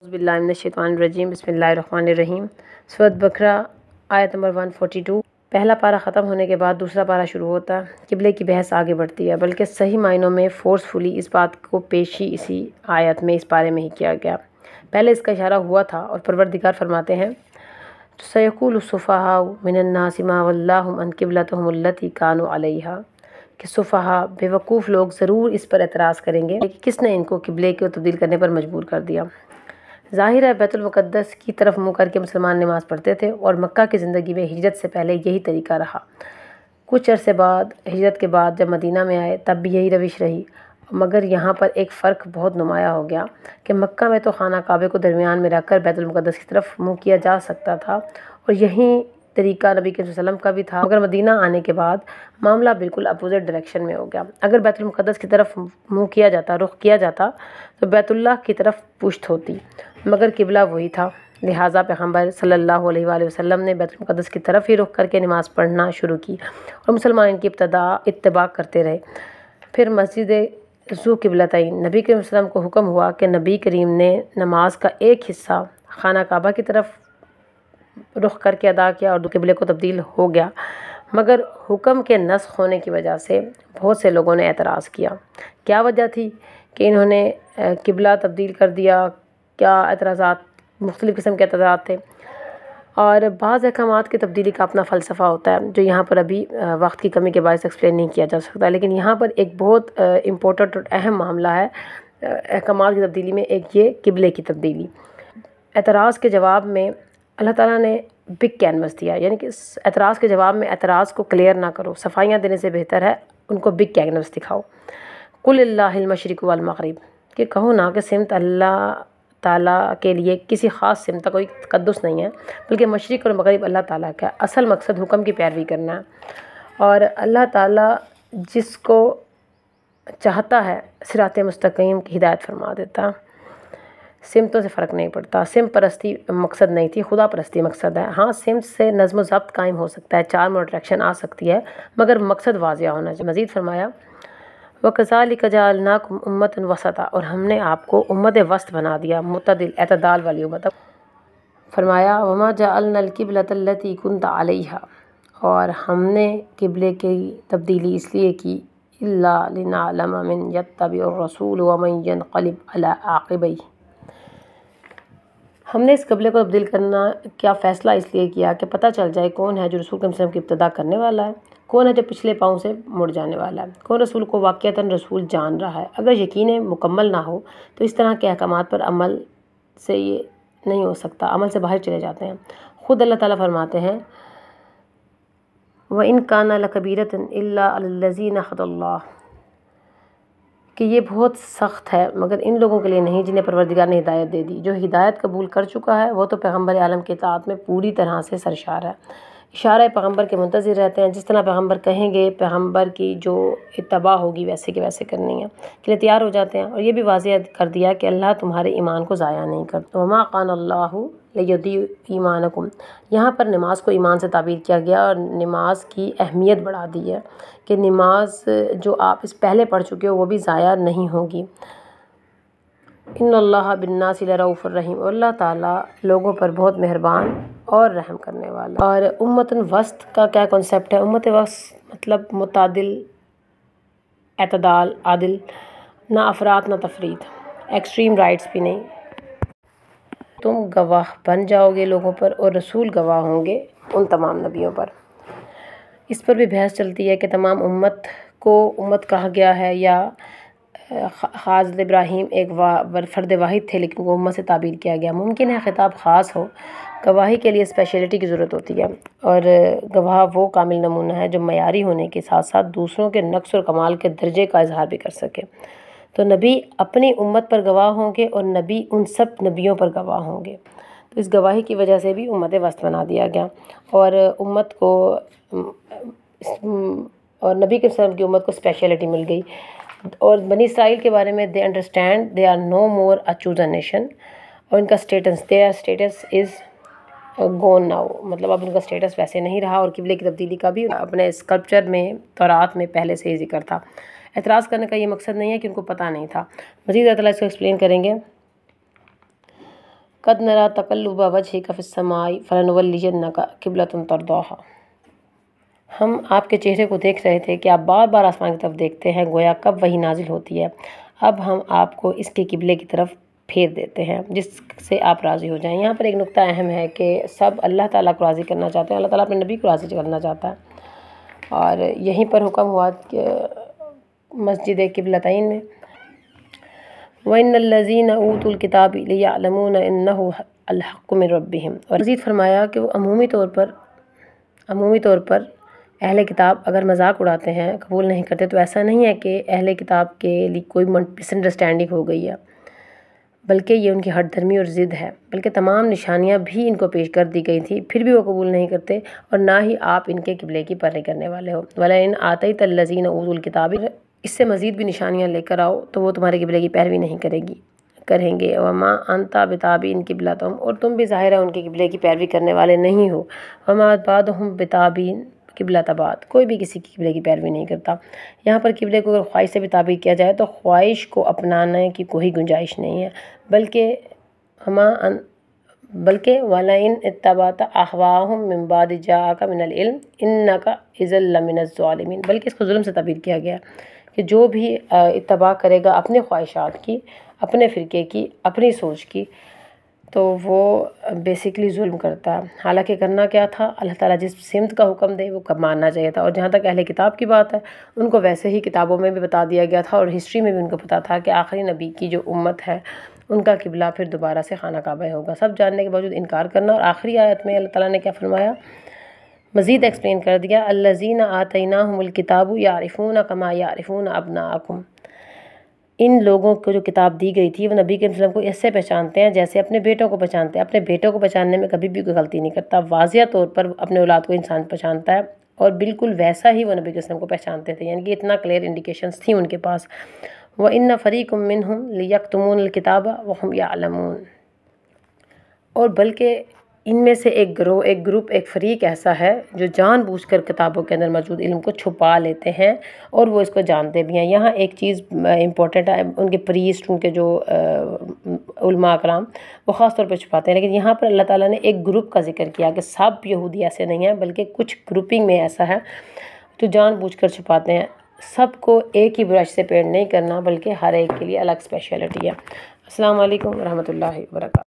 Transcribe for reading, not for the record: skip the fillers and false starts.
باللہ من الشیطان الرجیم بسم اللہ الرحمن الرحیم۔ سورۃ بقرہ آیت نمبر 142۔ پہلا پارہ ختم ہونے کے بعد دوسرا پارہ شروع ہوتا ہے۔ قبلے کی بحث آگے بڑھتی ہے، بلکہ صحیح معنوں میں فورسفلی اس بات کو پیشی اسی آیت میں اس پارے میں ہی کیا گیا۔ پہلے اس کا اشارہ ہوا تھا اور پروردگار فرماتے ہیں سَيَقُولُ السُّفَهَاءُ مِنَ النَّاسِ مَا وَلَّاهُمْ عَنْ قِبْلَتِهِمُ الَّتِي كَانُوا عَلَيْهَا کہ سفہا بیوقوف لوگ ضرور اس پر اعتراض کریں گے کہ کس نے ان کو قبلے کو تبدیل کرنے پر مجبور کر دیا۔ ظاہر ہے بیت المقدس کی طرف منہ کر کے مسلمان نماز پڑھتے تھے اور مکہ کی زندگی میں ہجرت سے پہلے یہی طریقہ رہا۔ کچھ عرصے بعد ہجرت کے بعد جب مدینہ میں آئے تب بھی یہی روش رہی، مگر یہاں پر ایک فرق بہت نمایاں ہو گیا کہ مکہ میں تو خانہ کعبے کو درمیان میں رکھ کر بیت المقدس کی طرف منہ کیا جا سکتا تھا اور یہی طریقہ نبی کے وسلم کا بھی تھا، مگر مدینہ آنے کے بعد معاملہ بالکل اپوزٹ ڈائریکشن میں ہو گیا۔ اگر بیت المقدس کی طرف منہ کیا جاتا، رخ کیا جاتا تو بیت اللہ کی طرف پشت ہوتی، مگر قبلہ وہی تھا، لہٰذا پیغمبر صلی اللہ علیہ وآلہ وسلم نے بیت المقدس کی طرف ہی رخ کر کے نماز پڑھنا شروع کی اور مسلمان ان کی اتباع کرتے رہے۔ پھر مسجد ذو قبلتین نبی کریم صلی اللہ علیہ وسلم کو حکم ہوا کہ نبی کریم نے نماز کا ایک حصہ خانہ کعبہ کی طرف رخ کر کے ادا کیا اور قبلے کو تبدیل ہو گیا، مگر حکم کے نسخ ہونے کی وجہ سے بہت سے لوگوں نے اعتراض کیا۔ کیا وجہ تھی کہ انہوں نے قبلہ تبدیل کر دیا؟ کیا اعتراضات؟ مختلف قسم کے اعتراضات تھے، اور بعض احکامات کی تبدیلی کا اپنا فلسفہ ہوتا ہے جو یہاں پر ابھی وقت کی کمی کے باعث ایکسپلین نہیں کیا جا سکتا، لیکن یہاں پر ایک بہت امپورٹنٹ اور اہم معاملہ ہے احکامات کی تبدیلی میں، ایک یہ قبلے کی تبدیلی۔ اعتراض کے جواب میں اللہ تعالیٰ نے بگ کینوس دیا، یعنی کہ اس اعتراض کے جواب میں اعتراض کو کلیئر نہ کرو، صفائیاں دینے سے بہتر ہے ان کو بگ کینوس دکھاؤ۔ قُلِ اللّٰهِ الْمَشْرِقُ وَالْمَغْرِبُ کہ کہو نا کہ سمت اللہ تعالیٰ کے لیے کسی خاص سمت کا کوئی تقدس نہیں ہے، بلکہ مشرق اور مغرب اللہ تعالیٰ کا اصل مقصد حکم کی پیروی کرنا ہے، اور اللہ تعالیٰ جس کو چاہتا ہے صراط مستقیم کی ہدایت فرما دیتا۔ سمتوں سے فرق نہیں پڑتا، سمت پرستی مقصد نہیں تھی، خدا پرستی مقصد ہے۔ ہاں سمت سے نظم و ضبط قائم ہو سکتا ہے، چارم اور اٹریکشن آ سکتی ہے، مگر مقصد واضح ہونا چاہیے۔ مزید فرمایا وَكَذَلِكَ جَعَلْنَاكُمْ أُمَّةً وَسَطًا اور ہم نے آپ کو امت وسط بنا دیا، معتدل اعتدال والی امت۔ فرمایا وَمَا جَعَلْنَا الْقِبْلَةَ الَّتِي كُنْتَ عَلَيْهَا اور ہم نے قبلے کی تبدیلی اس لیے کی إِلَّا لِنَعْلَمَ مَن يَتَّبِعُ الرَّسُولَ وَمَن يَنْقَلِبْ عَلَىٰ عَاقِبَيْهِ ہم نے اس قبلے کو تبدیل کرنا کیا فیصلہ اس لیے کیا کہ پتہ چل جائے کون ہے جو رسول کے وسلم کی ابتدا کرنے والا ہے، کون ہے جو پچھلے پاؤں سے مڑ جانے والا ہے، کون رسول کو واقعتاً رسول جان رہا ہے۔ اگر یقین مکمل نہ ہو تو اس طرح کے احکامات پر عمل سے یہ نہیں ہو سکتا، عمل سے باہر چلے جاتے ہیں۔ خود اللہ تعالیٰ فرماتے ہیں وَإِن كَانَ لَكَبِيرَةٌ إِلَّا عَلَى الَّذِينَ هَدَى اللَّهُ کہ یہ بہت سخت ہے مگر ان لوگوں کے لیے نہیں جنہیں پروردگار نے ہدایت دے دی۔ جو ہدایت قبول کر چکا ہے وہ تو پیغمبر عالم کے اطاعت میں پوری طرح سے سرشار ہے، اشارہ پیغمبر کے منتظر رہتے ہیں، جس طرح پیغمبر کہیں گے پیغمبر کی جو اتباع ہوگی ویسے کہ ویسے کرنی ہے کے لیے تیار ہو جاتے ہیں، اور یہ بھی واضح کر دیا کہ اللہ تمہارے ایمان کو ضائع نہیں کرتا۔ وَمَا كَانَ اللَّهُ لِيُضِيعَ إِيمَانَكُمْ یہاں پر نماز کو ایمان سے تعبیر کیا گیا اور نماز کی اہمیت بڑھا دی ہے کہ نماز جو آپ اس پہلے پڑھ چکے ہو وہ بھی ضائع نہیں ہوگی۔ إِنَّ اللَّهَ بِالنَّاسِ لَرَءُوفٌ رَحِيمٌ اور اللہ تعالیٰ لوگوں پر بہت مہربان اور رحم کرنے والا۔ اور امت وسط کا کیا کنسیپٹ ہے؟ امت وسط مطلب متعدل، اعتدال، عادل، نہ افراط نہ تفریط، ایکسٹریم رائٹس بھی نہیں۔ تم گواہ بن جاؤ گے لوگوں پر اور رسول گواہ ہوں گے ان تمام نبیوں پر۔ اس پر بھی بحث چلتی ہے کہ تمام امت کو امت کہا گیا ہے یا حضرت ابراہیم ایک فرد واحد تھے لیکن وہ امت سے تعبیر کیا گیا۔ ممکن ہے خطاب خاص ہو، گواہی کے لیے اسپیشلٹی کی ضرورت ہوتی ہے، اور گواہ وہ کامل نمونہ ہے جو معیاری ہونے کے ساتھ ساتھ دوسروں کے نقص اور کمال کے درجے کا اظہار بھی کر سکے۔ تو نبی اپنی امت پر گواہ ہوں گے اور نبی ان سب نبیوں پر گواہ ہوں گے، تو اس گواہی کی وجہ سے بھی امت وسط بنا دیا گیا، اور امت کو اور نبی کے وسلم کی امت کو اسپیشلٹی مل گئی۔ اور بنی اسرائیل کے بارے میں they understand they are no more a chosen nation, اور ان کا status their status is gone now مطلب اب ان کا اسٹیٹس ویسے نہیں رہا، اور قبلے کی تبدیلی کا بھی اپنے اسکلپچر میں تورات میں پہلے سے ہی ذکر تھا۔ اعتراض کرنے کا یہ مقصد نہیں ہے کہ ان کو پتہ نہیں تھا۔ مزید اللہ تعالیٰ اس کو ایکسپلین کریں گے قد نرى تقلب وجهك في السماء فلنولينك قبلة ترضاها۔ ہم آپ کے چہرے کو دیکھ رہے تھے کہ آپ بار بار آسمان کی طرف دیکھتے ہیں، گویا کب وہی نازل ہوتی ہے۔ اب ہم آپ کو اس کے قبلے کی طرف پھیر دیتے ہیں جس سے آپ راضی ہو جائیں۔ یہاں پر ایک نقطہ اہم ہے کہ سب اللہ تعالیٰ کو راضی کرنا چاہتے ہیں، اللہ تعالیٰ اپنے نبی کو راضی کرنا چاہتا ہے، اور یہیں پر حکم ہوا کہ مسجد قبلتین میں وَإِنَّ الَّذِينَ أُوتُوا الْكِتَابَ لِيَعْلَمُونَ إِنَّهُ الْحَقُّ مِنْ رَبِّهِمْ، اور مزید فرمایا کہ وہ عمومی طور پر اہل کتاب اگر مذاق اڑاتے ہیں، قبول نہیں کرتے، تو ایسا نہیں ہے کہ اہل کتاب کے لیے کوئی مس انڈرسٹینڈنگ ہو گئی ہے، بلکہ یہ ان کی ہٹ دھرمی اور ضد ہے، بلکہ تمام نشانیاں بھی ان کو پیش کر دی گئی تھی، پھر بھی وہ قبول نہیں کرتے، اور نہ ہی آپ ان کے قبلے کی پیروی کرنے والے ہو۔ وَلَئِنْ آتَيْتَ الَّذِينَ أُوتُوا الْكِتَابَ، اس سے مزید بھی نشانیاں لے کر آؤ تو وہ تمہارے قبلے کی پیروی نہیں کریں گے۔ وَمَا أَنْتَ بِتَابِعٍ قِبْلَتَهُمْ، اور تم بھی ظاہر ہے ان کے قبلے کی پیروی کرنے والے نہیں ہو۔ وَمَا بَعْضُهُمْ بِتَابِعٍ قِبْلَةَ بَعْضٍ، کوئی بھی کسی کی قبلے کی پیروی نہیں کرتا۔ یہاں پر قبلے کو اگر خواہش سے بھی تعبیر کیا جائے تو خواہش کو اپنانے کی کوئی گنجائش نہیں ہے، بلکہ وَلَئِنْ اتَّبَعْتَ أَهْوَاءَهُمْ مِنْ بَعْدِ جَاءَكَ مِنَ الْعِلْمِ إِنَّكَ إِذًا لَمِنَ الظَّالِمِينَ، بلکہ اس کو ظلم سے تعبیر کیا گیا کہ جو بھی اتباع کرے گا اپنے خواہشات کی، اپنے فرقے کی، اپنی سوچ کی، تو وہ بیسیکلی ظلم کرتا ہے۔ حالانکہ کرنا کیا تھا، اللہ تعالیٰ جس سمت کا حکم دے وہ ماننا چاہیے تھا۔ اور جہاں تک اہل کتاب کی بات ہے، ان کو ویسے ہی کتابوں میں بھی بتا دیا گیا تھا اور ہسٹری میں بھی ان کو پتا تھا کہ آخری نبی کی جو امت ہے ان کا قبلہ پھر دوبارہ سے خانہ کعبہ ہوگا۔ سب جاننے کے باوجود انکار کرنا، اور آخری آیت میں اللہ تعالیٰ نے کیا فرمایا، مزید ایکسپلین کر دیا، الذین آتیناہم الکتاب یعرفون کما یعرفون ابناءکم، ان لوگوں کو جو کتاب دی گئی تھی وہ نبی کے وسلم کو ایسے پہچانتے ہیں جیسے اپنے بیٹوں کو پہچانتے ہیں۔ اپنے بیٹوں کو پہچاننے میں کبھی بھی کوئی غلطی نہیں کرتا، واضح طور پر اپنے اولاد کو انسان پہچانتا ہے، اور بالکل ویسا ہی وہ نبی کے وسلم کو پہچانتے تھے، یعنی کہ اتنا کلیئر انڈیکیشنز تھیں ان کے پاس۔ وَإِنَّ فَرِيقٌ مِّنْهُمْ لِيَكْتُمُونَ الْكِتَابَ وَهُمْ يَعْلَمُونَ، اور بلکہ ان میں سے ایک گروپ ایک فریق ایسا ہے جو جان بوجھ کر کتابوں کے اندر موجود علم کو چھپا لیتے ہیں، اور وہ اس کو جانتے بھی ہیں۔ یہاں ایک چیز امپورٹنٹ ہے، ان کے پریسٹ، ان کے جو علماء کرام، وہ خاص طور پہ چھپاتے ہیں، لیکن یہاں پر اللہ تعالیٰ نے ایک گروپ کا ذکر کیا کہ سب یہودی ایسے نہیں ہیں، بلکہ کچھ گروپنگ میں ایسا ہے جو جان بوجھ کر چھپاتے ہیں۔ سب کو ایک ہی برش سے پینٹ نہیں کرنا، بلکہ ہر ایک کے لیے الگ اسپیشلٹی ہے۔ السلام علیکم ورحمۃ اللہ وبرکاتہ۔